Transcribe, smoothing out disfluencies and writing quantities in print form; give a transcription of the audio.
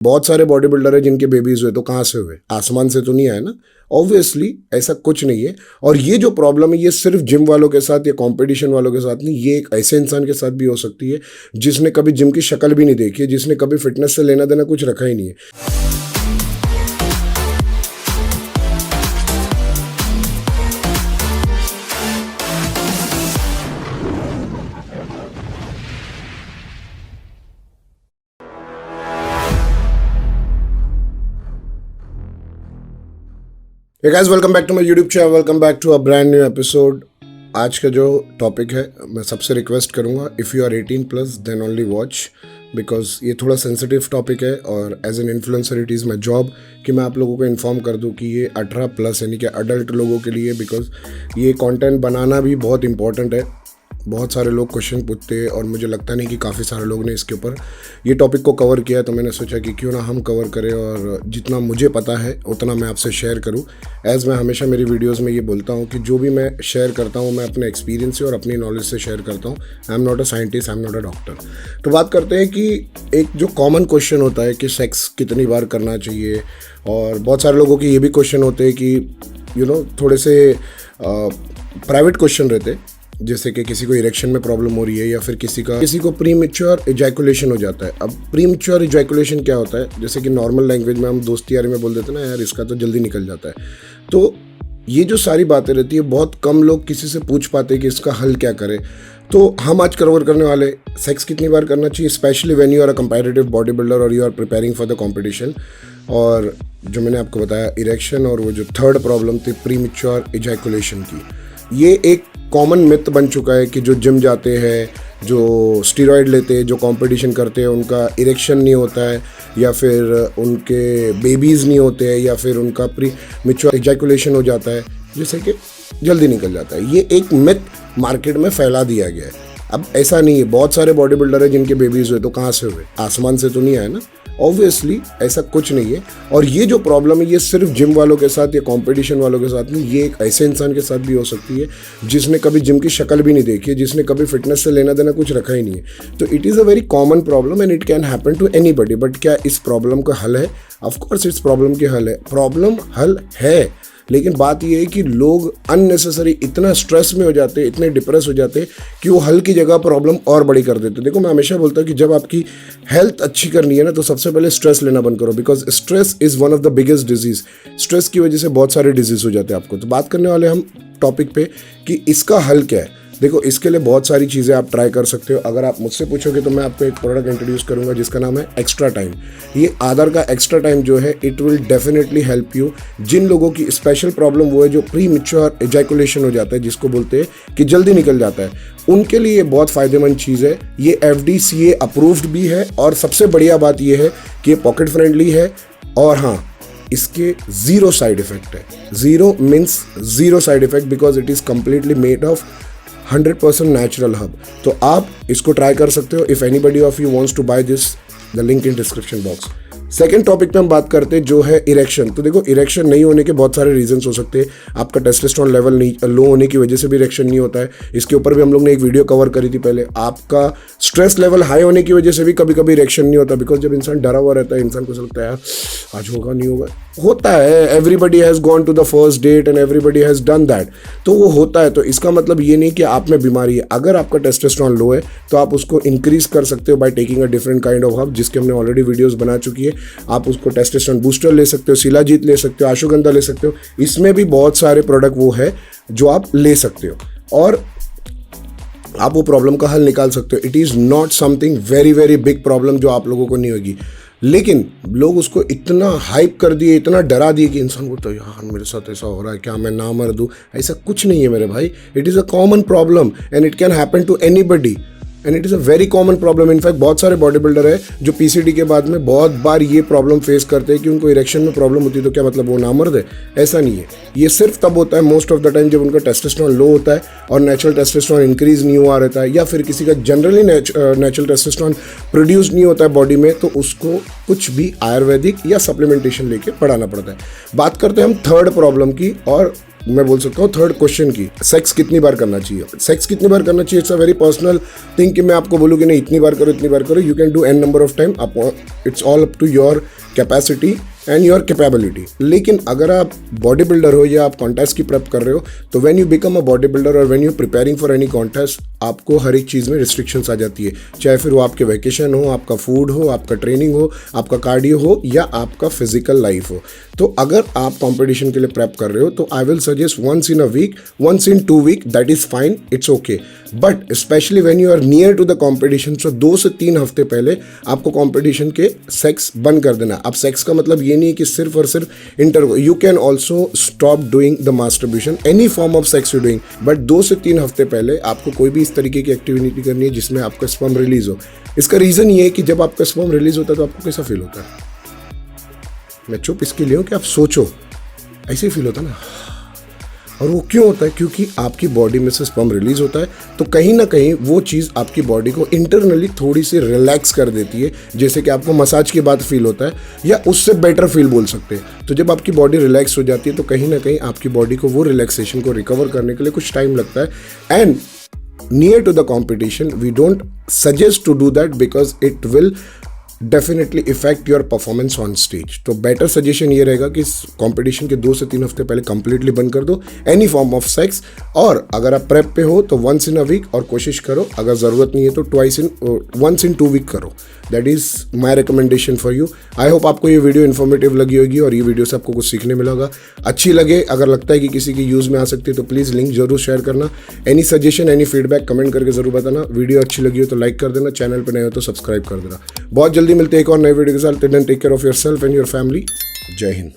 बहुत सारे body builder है जिनके बेबीज हुए, तो कहाँ से हुए? आसमान से तो नहीं आए ना। ऑब्वियसली ऐसा कुछ नहीं है। और ये जो प्रॉब्लम है ये सिर्फ जिम वालों के साथ या कंपटीशन वालों के साथ नहीं, ये एक ऐसे इंसान के साथ भी हो सकती है जिसने कभी जिम की शक्ल भी नहीं देखी है, जिसने कभी फिटनेस से लेना देना कुछ रखा ही नहीं है। Hey guys, welcome back to my YouTube channel. Welcome back to a brand new episode. आज का जो टॉपिक है मैं सबसे रिक्वेस्ट करूँगा, if you are 18+ then only watch, because ये थोड़ा सेंसिटिव टॉपिक है और as an influencer it is my job कि मैं आप लोगों को इन्फॉर्म कर दूँ कि ये 18+ यानी कि अडल्ट लोगों के लिए, बिकॉज ये कंटेंट बनाना भी बहुत इंपॉर्टेंट है। बहुत सारे लोग क्वेश्चन पूछते हैं और मुझे लगता नहीं कि काफ़ी सारे लोग ने इसके ऊपर ये टॉपिक को कवर किया है, तो मैंने सोचा कि क्यों ना हम कवर करें और जितना मुझे पता है उतना मैं आपसे शेयर करूं। एज़ मैं हमेशा मेरी वीडियोस में ये बोलता हूं कि जो भी मैं शेयर करता हूं मैं अपने एक्सपीरियंस से और अपनी नॉलेज से शेयर करता हूं। I am not a scientist, I am not a doctor. तो बात करते हैं कि एक जो कॉमन क्वेश्चन होता है कि सेक्स कितनी बार करना चाहिए, और बहुत सारे लोगों के ये भी क्वेश्चन होते हैं कि थोड़े से प्राइवेट क्वेश्चन रहते हैं, जैसे कि किसी को इरेक्शन में प्रॉब्लम हो रही है या फिर किसी को प्रीमेच्योर इजैकुलेशन हो जाता है। अब प्रीमेच्योर इजैकुलेशन क्या होता है, जैसे कि नॉर्मल लैंग्वेज में हम दोस्ती यारी में बोल देते हैं ना, यार इसका तो जल्दी निकल जाता है। तो ये जो सारी बातें रहती है बहुत कम लोग किसी से पूछ पाते कि इसका हल क्या करें। तो हम आज कवर करने वाले सेक्स कितनी बार करना चाहिए, specially when you are a comparative body builder और you are preparing for the competition. और जो मैंने आपको बताया इरेक्शन, और वो जो थर्ड प्रॉब्लम थी प्रीमेच्योर इजैकुलेशन की, ये एक कॉमन मिथ बन चुका है कि जो जिम जाते हैं, जो स्टीरॉयड लेते हैं, जो कंपटीशन करते हैं, उनका इरेक्शन नहीं होता है या फिर उनके बेबीज़ नहीं होते हैं या फिर उनका प्रीमेच्योर इजैकुलेशन हो जाता है, जैसे कि जल्दी निकल जाता है। ये एक मिथ मार्केट में फैला दिया गया है। अब ऐसा नहीं है। बहुत सारे बॉडी बिल्डर है जिनके बेबीज़ हुए, तो कहाँ से हुए? आसमान से तो नहीं आए ना। ऑब्वियसली ऐसा कुछ नहीं है। और ये जो प्रॉब्लम है ये सिर्फ जिम वालों के साथ या कंपटीशन वालों के साथ नहीं, ये एक ऐसे इंसान के साथ भी हो सकती है जिसने कभी जिम की शक्ल भी नहीं देखी है, जिसने कभी फिटनेस से लेना देना कुछ रखा ही नहीं है। तो it is a very common problem and it can happen to anybody. But क्या इस प्रॉब्लम का हल है? ऑफकोर्स इस प्रॉब्लम के हल है, प्रॉब्लम हल है। लेकिन बात यह है कि लोग अननेसेसरी इतना स्ट्रेस में हो जाते हैं, इतने डिप्रेस हो जाते हैं कि वो हल की जगह प्रॉब्लम और बड़ी कर देते हैं। देखो, मैं हमेशा बोलता हूँ कि जब आपकी हेल्थ अच्छी करनी है ना, तो सबसे पहले स्ट्रेस लेना बंद करो, because stress is one of the biggest disease. Stress की वजह से बहुत सारे डिजीज़ हो जाते हैं आपको। तो बात करने वाले हम टॉपिक पे कि इसका हल क्या है। देखो, इसके लिए बहुत सारी चीज़ें आप ट्राई कर सकते हो। अगर आप मुझसे पूछोगे तो मैं आपको एक प्रोडक्ट इंट्रोड्यूस करूंगा जिसका नाम है एक्स्ट्रा टाइम। ये आधार का एक्स्ट्रा टाइम जो है, it will definitely help you. जिन लोगों की स्पेशल प्रॉब्लम वो है जो प्रीमेच्योर इजैकुलेशन हो जाता है, जिसको बोलते हैं कि जल्दी निकल जाता है, उनके लिए ये बहुत फ़ायदेमंद चीज़ है। ये FDCA अप्रूव्ड भी है और सबसे बढ़िया बात ये है कि ये पॉकेट फ्रेंडली है। और हाँ, इसके ज़ीरो साइड इफेक्ट है। Zero means zero side effect, because it is completely made of 100% natural herb. तो आप इसको ट्राई कर सकते हो। If anybody of you wants to buy this, the link in description box. Second topic पे हम बात करते हैं जो है इरेक्शन। तो देखो, इरेक्शन नहीं होने के बहुत सारे रीजंस हो सकते हैं। आपका टेस्टोस्टेरोन लेवल लो होने की वजह से भी इरेक्शन नहीं होता है। इसके ऊपर भी हम लोग ने एक वीडियो कवर करी थी पहले। आपका स्ट्रेस लेवल हाई होने की वजह से भी कभी कभी इरेक्शन नहीं होता, बिकॉज जब इंसान डरा हुआ रहता है, इंसान को लगता है यार आज होगा नहीं होगा, होता है। Everybody has gone to the first date and everybody has done that. तो वो होता है। तो इसका मतलब ये नहीं कि आप में बीमारी है। अगर आपका टेस्टोस्टेरोन लो है तो आप उसको इंक्रीज कर सकते हो by taking a different kind of hub, जिसके हमने ऑलरेडी वीडियोस बना चुकी है। आप उसको टेस्टोस्टेरोन बूस्टर ले सकते हो, शिलाजीत ले सकते हो, अश्वगंधा ले सकते हो। इसमें भी बहुत सारे प्रोडक्ट वो है जो आप ले सकते हो और आप वो प्रॉब्लम का हल निकाल सकते हो। It is not something very very big problem जो आप लोगों को नहीं होगी। लेकिन लोग उसको इतना हाइप कर दिए, इतना डरा दिए कि इंसान को तो यार मेरे साथ ऐसा हो रहा है, क्या मैं ना मर दूँ? ऐसा कुछ नहीं है मेरे भाई। It is a common problem and it can happen to anybody and it is a very common problem. In fact बहुत सारे बॉडी बिल्डर है जो PCD के बाद में बहुत बार ये प्रॉब्लम फेस करते हैं कि उनको इरेक्शन में प्रॉब्लम होती है। तो क्या मतलब वो नामर्द है? ऐसा नहीं है। ये सिर्फ तब होता है मोस्ट ऑफ द टाइम जब उनका टेस्टोस्टेरोन लो होता है और नेचुरल टेस्टोस्टेरोन इंक्रीज नहीं हुआ रहता है, या फिर किसी का जनरली नेचुरल टेस्टोस्टेरोन प्रोड्यूस नहीं होता है बॉडी में, तो उसको कुछ भी आयुर्वेदिक या सप्लीमेंटेशन लेके बढ़ाना पड़ता है। बात करते हैं हम थर्ड प्रॉब्लम की, और मैं बोल सकता हूँ थर्ड क्वेश्चन की, सेक्स कितनी बार करना चाहिए। सेक्स कितनी बार करना चाहिए, it's a very personal thing कि मैं आपको बोलूँ कि नहीं इतनी बार करो इतनी बार करो। You can do n number of time, it's all up to your capacity and your capability. लेकिन अगर आप बॉडी बिल्डर हो या आप कॉन्टेस्ट की प्रेप कर रहे हो, तो when you become a body builder और when you preparing for any contest, आपको हर एक चीज़ में रिस्ट्रिक्शंस आ जाती है, चाहे फिर वो आपके वैकेशन हो, आपका फूड हो, आपका ट्रेनिंग हो, आपका कार्डियो हो या आपका फिजिकल लाइफ हो। तो अगर आप कंपटीशन के लिए प्रेप कर रहे हो तो I will suggest once in a week, once in 2 week, that is fine, it's okay. But specially when you are near to the competition, so 2 से 3 हफ्ते पहले आपको कॉम्पिटिशन के सेक्स बंद कर देना। अब सेक्स का मतलब ये नहीं है कि सिर्फ और सिर्फ inter, you can also stop doing the masturbation, any form of sex you doing, but 2 से 3 हफ्ते पहले आपको कोई भी इस तरीके की एक्टिविटी करनी है जिसमें आपका स्पर्म रिलीज हो। इसका रीजन ये है कि जब आपका स्पर्म रिलीज होता है तो आपको कैसा फील होता है। मैं चुप इसके लिए हूं कि आप सोचो, ऐसे ही फील होता है ना। और वो क्यों होता है, क्योंकि आपकी बॉडी में से स्पर्म रिलीज होता है, तो कहीं ना कहीं वो चीज़ आपकी बॉडी को इंटरनली थोड़ी सी रिलैक्स कर देती है, जैसे कि आपको मसाज के बाद फील होता है या उससे बेटर फील बोल सकते हैं। तो जब आपकी बॉडी रिलैक्स हो जाती है तो कहीं ना कहीं आपकी बॉडी को वो रिलैक्सेशन को रिकवर करने के लिए कुछ टाइम लगता है। And near to the competition we don't suggest to do that because it will definitely effect your performance on stage. तो बेटर सजेशन ये रहेगा कि कंपटीशन के 2 से 3 हफ्ते पहले कंप्लीटली बंद कर दो एनी फॉर्म ऑफ सेक्स। और अगर आप प्रेप पे हो तो वंस इन अ वीक, और कोशिश करो अगर ज़रूरत नहीं है तो वंस इन 2 वीक करो। That is my recommendation for you. I hope आपको ये वीडियो इन्फॉर्मेटिव लगी होगी और ये वीडियो से आपको कुछ सीखने मिला होगा। अच्छी लगे, अगर लगता है कि किसी की यूज़ में आ सकती है तो प्लीज़ लिंक जरूर शेयर करना। Any suggestion, any feedback comment करके जरूर बताना। वीडियो अच्छी लगी हो तो लाइक कर देना, चैनल पर नए हो तो सब्सक्राइब कर देना। बहुत जल्दी मिलते हैं एक और नए वीडियो के साथ। Take care of yourself and your family. जय हिंद।